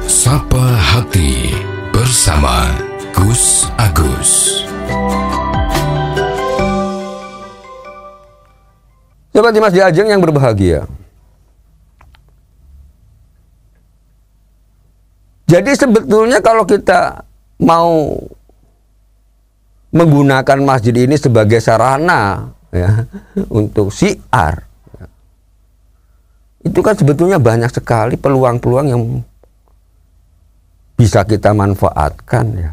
Sapa Hati bersama Gus Agus. Sobat Dimas Diajeng yang berbahagia. Jadi sebetulnya kalau kita mau menggunakan masjid ini sebagai sarana ya, untuk syiar, ya, itu kan sebetulnya banyak sekali peluang-peluang yang bisa kita manfaatkan ya.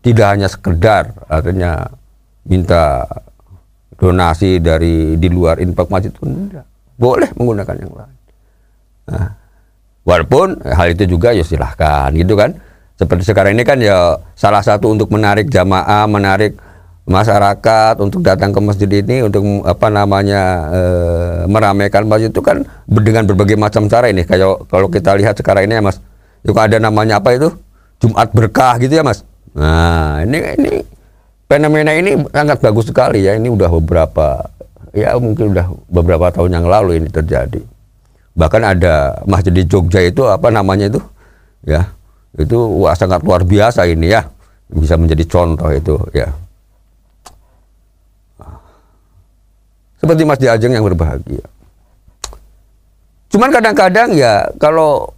Tidak hanya sekedar artinya minta donasi dari di luar infak masjid itu enggak. Boleh menggunakan yang lain. Nah, walaupun hal itu juga ya silahkan gitu kan. Seperti sekarang ini kan ya salah satu untuk menarik jamaah, menarik masyarakat untuk datang ke masjid ini untuk meramaikan masjid itu kan dengan berbagai macam cara ini. Kayak kalau kita lihat sekarang ini ya Mas, itu ada namanya apa itu? Jumat Berkah gitu ya Mas. Nah, ini fenomena ini sangat bagus sekali ya. Ini udah mungkin udah beberapa tahun yang lalu ini terjadi. Bahkan ada masjid di Jogja itu apa namanya itu? Ya, itu sangat luar biasa ini ya. Bisa menjadi contoh itu ya. Seperti Mas Diajeng yang berbahagia. Cuman kadang-kadang ya kalau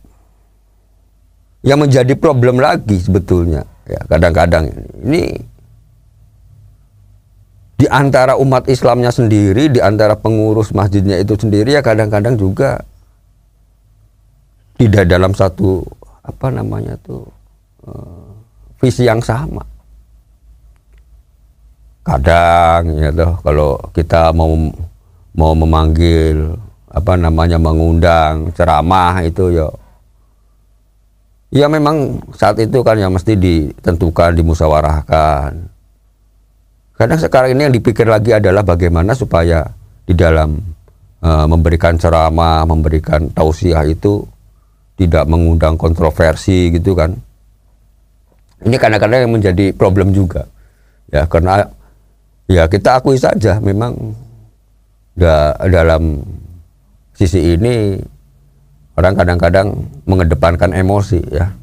yang menjadi problem lagi sebetulnya ya kadang-kadang ini di antara umat Islamnya sendiri, di antara pengurus masjidnya itu sendiri ya kadang-kadang juga tidak dalam satu visi yang sama. Kadang ya toh kalau kita mau memanggil mengundang ceramah itu ya memang saat itu kan yang mesti ditentukan, dimusyawarahkan. Kadang sekarang ini yang dipikir lagi adalah bagaimana supaya di dalam memberikan ceramah, memberikan tausiah itu tidak mengundang kontroversi gitu kan. Ini kadang-kadang yang menjadi problem juga. Ya karena ya kita akui saja memang dalam sisi ini orang kadang-kadang mengedepankan emosi ya.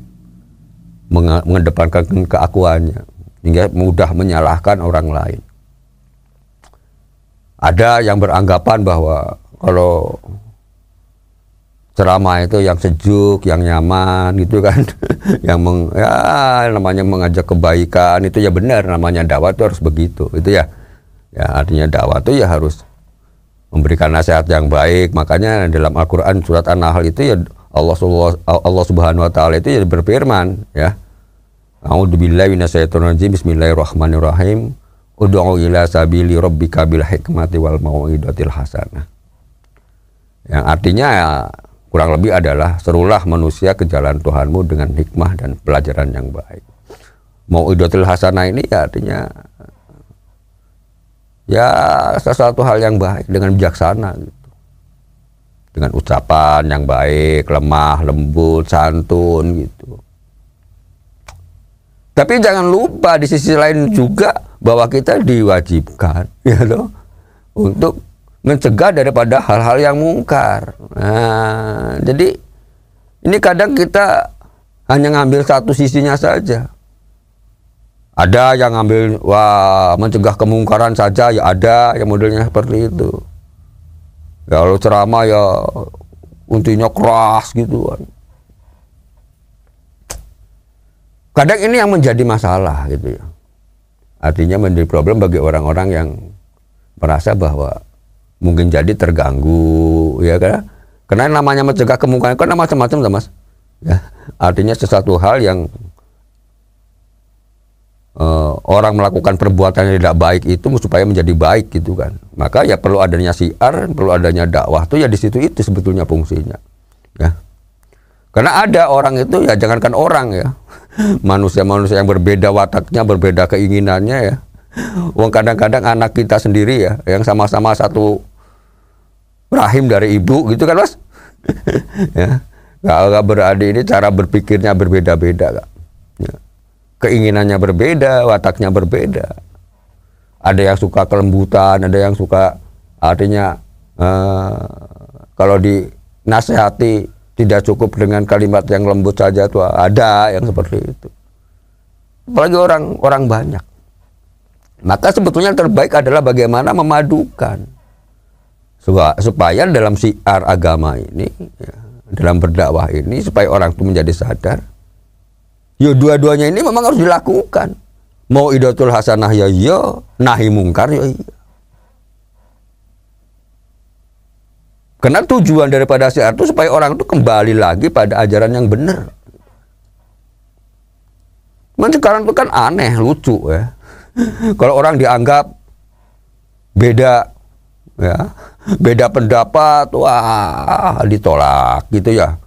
Mengedepankan keakuannya hingga mudah menyalahkan orang lain. Ada yang beranggapan bahwa kalau ceramah itu yang sejuk, yang nyaman gitu kan, yang namanya mengajak kebaikan itu ya benar, namanya dakwah itu harus begitu, itu ya. Ya artinya dakwah itu ya harus memberikan nasihat yang baik. Makanya dalam Al-Qur'an surat An-Nahl itu ya Allah Subhanahu wa taala itu ya berfirman ya. A'udzubillahi minasyaitonirrajim. Bismillahirrahmanirrahim. Ud'u ila sabili rabbika bil hikmati wal mau'izatil hasanah. Yang artinya ya kurang lebih adalah serulah manusia ke jalan Tuhanmu dengan hikmah dan pelajaran yang baik. Mau'izatil hasanah ini ya artinya ya sesuatu hal yang baik dengan bijaksana gitu. Dengan ucapan yang baik, lemah, lembut, santun gitu. Tapi jangan lupa di sisi lain juga bahwa kita diwajibkan ya loh, untuk mencegah daripada hal-hal yang mungkar. Nah, jadi ini kadang kita hanya ngambil satu sisinya saja. Ada yang ngambil mencegah kemungkaran saja, ya ada yang modelnya seperti itu. Ya, kalau ceramah ya intinya keras gitu kan. Kadang ini yang menjadi masalah gitu ya. Artinya menjadi problem bagi orang-orang yang merasa bahwa mungkin jadi terganggu ya kan. Karena namanya mencegah kemungkaran kan macam-macam Mas. Ya, artinya sesuatu hal yang orang melakukan perbuatan yang tidak baik itu supaya menjadi baik gitu kan. Maka ya perlu adanya syiar, perlu adanya dakwah tuh ya di situ itu sebetulnya fungsinya. Ya. Karena ada orang itu ya jangankan orang ya. Manusia-manusia yang berbeda wataknya, berbeda keinginannya ya. Wong kadang-kadang anak kita sendiri ya yang sama-sama satu rahim dari ibu gitu kan Mas. Ya. Kalau beradik ini cara berpikirnya berbeda-beda Kak. Ya. Keinginannya berbeda, wataknya berbeda. Ada yang suka kelembutan, ada yang suka artinya kalau dinasehati tidak cukup dengan kalimat yang lembut saja tuh, ada yang seperti itu. Apalagi orang banyak. Maka sebetulnya yang terbaik adalah bagaimana memadukan supaya dalam syiar agama ini, ya, dalam berdakwah ini, supaya orang itu menjadi sadar. Ya dua-duanya ini memang harus dilakukan. Mau idatul hasanah ya iya, nahi mungkar ya iya. Karena tujuan daripada syiar itu supaya orang itu kembali lagi pada ajaran yang benar. Cuman sekarang itu kan aneh, lucu ya. Kalau orang dianggap beda, ya, beda pendapat, wah ditolak gitu ya.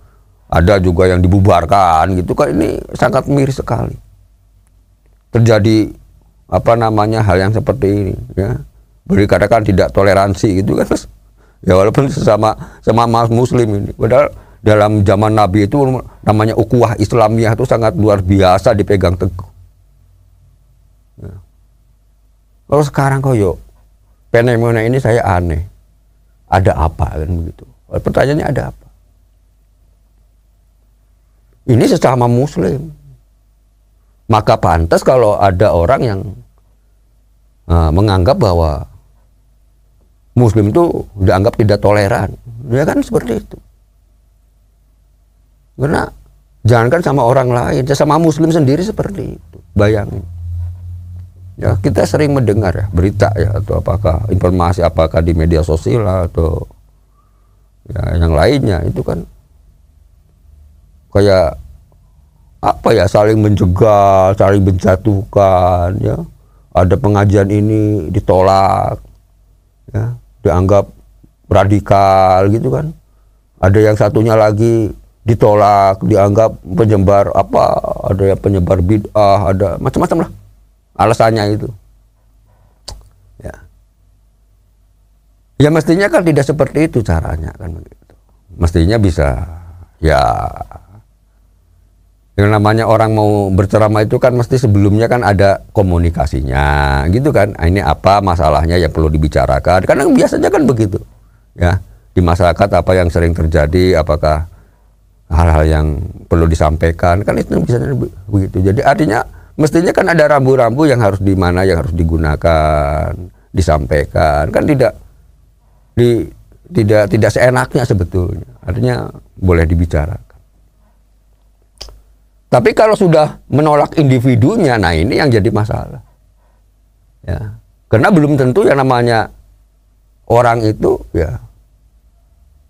Ada juga yang dibubarkan gitu kan, ini sangat miris sekali. Terjadi hal yang seperti ini, ya. Dikatakan tidak toleransi gitu kan. Ya walaupun sesama muslim ini, padahal dalam zaman Nabi itu namanya ukhuwah Islamiyah itu sangat luar biasa dipegang teguh. Ya. Kalau sekarang koyo fenomena ini saya aneh. Ada apa kan begitu? Pertanyaannya ada apa? Ini sesama muslim. Maka pantas kalau ada orang yang menganggap bahwa Muslim itu dianggap tidak toleran, ya kan seperti itu. Karena jangankan sama orang lain, sama Muslim sendiri seperti itu. Bayangin. Ya kita sering mendengar ya berita ya, atau apakah informasi apakah di media sosial atau ya yang lainnya itu kan kayak apa ya, saling menjegal, saling menjatuhkan ya. Ada pengajian ini ditolak, ya, dianggap radikal gitu kan. Ada yang satunya lagi ditolak, dianggap penyebar apa, ada yang penyebar bid'ah, ada macam-macam lah alasannya itu. Ya mestinya kan tidak seperti itu caranya kan begitu. Mestinya bisa ya, yang namanya orang mau berceramah itu kan mesti sebelumnya kan ada komunikasinya gitu kan. Ini apa masalahnya yang perlu dibicarakan, karena biasanya kan begitu ya di masyarakat, apa yang sering terjadi, apakah hal-hal yang perlu disampaikan kan, itu biasanya begitu. Jadi artinya mestinya kan ada rambu-rambu yang harus di mana yang harus digunakan, disampaikan kan, tidak seenaknya sebetulnya. Artinya boleh dibicarakan. Tapi kalau sudah menolak individunya, nah ini yang jadi masalah. Ya. Karena belum tentu yang namanya orang itu ya,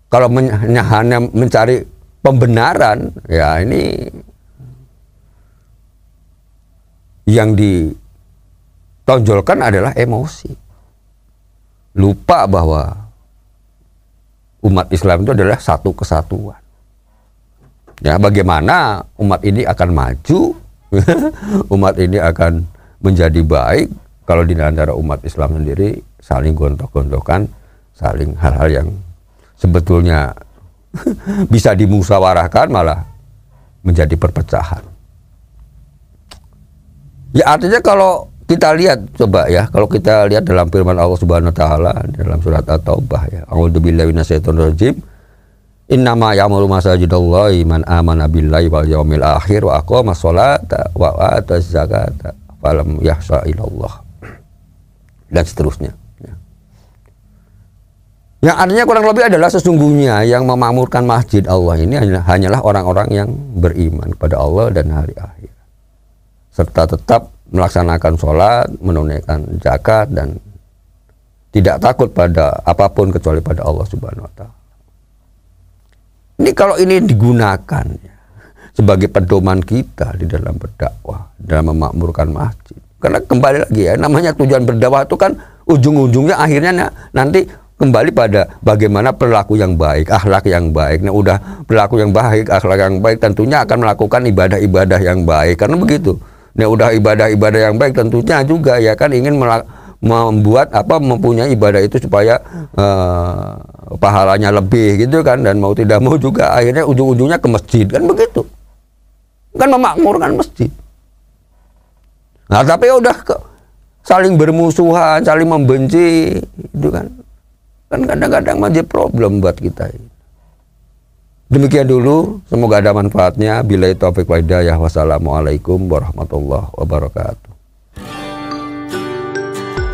kalau hanya mencari pembenaran, ya ini yang ditonjolkan adalah emosi. Lupa bahwa umat Islam itu adalah satu kesatuan. Ya, bagaimana umat ini akan maju, umat ini akan menjadi baik kalau di antara umat Islam sendiri saling gontok-gontokan, saling hal-hal yang sebetulnya bisa dimusyawarahkan malah menjadi perpecahan. Ya artinya kalau kita lihat, coba ya, kalau kita lihat dalam firman Allah Subhanahu wa taala dalam surat At-Taubah ya, a'udzubillahi minasyaitonirrajim. Innama ya'muru masajidallahi man amana billahi wal yaumil akhir wa aqama sholata wa ata zakata falam yahsha ilallah, dan seterusnya ya. Yang artinya kurang lebih adalah sesungguhnya yang memakmurkan masjid Allah ini hanyalah orang-orang yang beriman kepada Allah dan hari akhir, serta tetap melaksanakan sholat, menunaikan zakat, dan tidak takut pada apapun kecuali pada Allah Subhanahu wa taala. Ini kalau ini digunakan ya, sebagai pedoman kita di dalam berdakwah, dalam memakmurkan masjid. Karena kembali lagi ya, namanya tujuan berdakwah itu kan ujung-ujungnya akhirnya nanti kembali pada bagaimana perilaku yang baik, akhlak yang baik. Nah udah perilaku yang baik, akhlak yang baik, tentunya akan melakukan ibadah-ibadah yang baik. Karena begitu. Nah udah ibadah-ibadah yang baik, tentunya juga ya kan ingin membuat mempunyai ibadah itu supaya pahalanya lebih gitu kan, dan mau tidak mau juga akhirnya ujung-ujungnya ke masjid kan begitu, kan memakmurkan masjid. Nah tapi udah saling bermusuhan, saling membenci itu kan kadang-kadang menjadi problem buat kita ini. Demikian dulu, semoga ada manfaatnya. Billahi taufiq wal hidayah. Wassalamualaikum warahmatullahi wabarakatuh.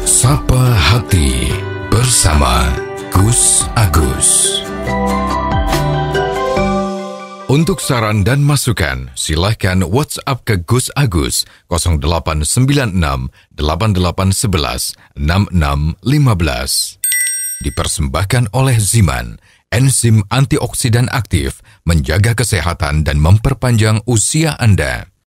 Sapa Hati bersama Gus Agus. Untuk saran dan masukan, silahkan WhatsApp ke Gus Agus 0896 8811 6615. Dipersembahkan oleh Ziman, enzim antioksidan aktif, menjaga kesehatan dan memperpanjang usia Anda.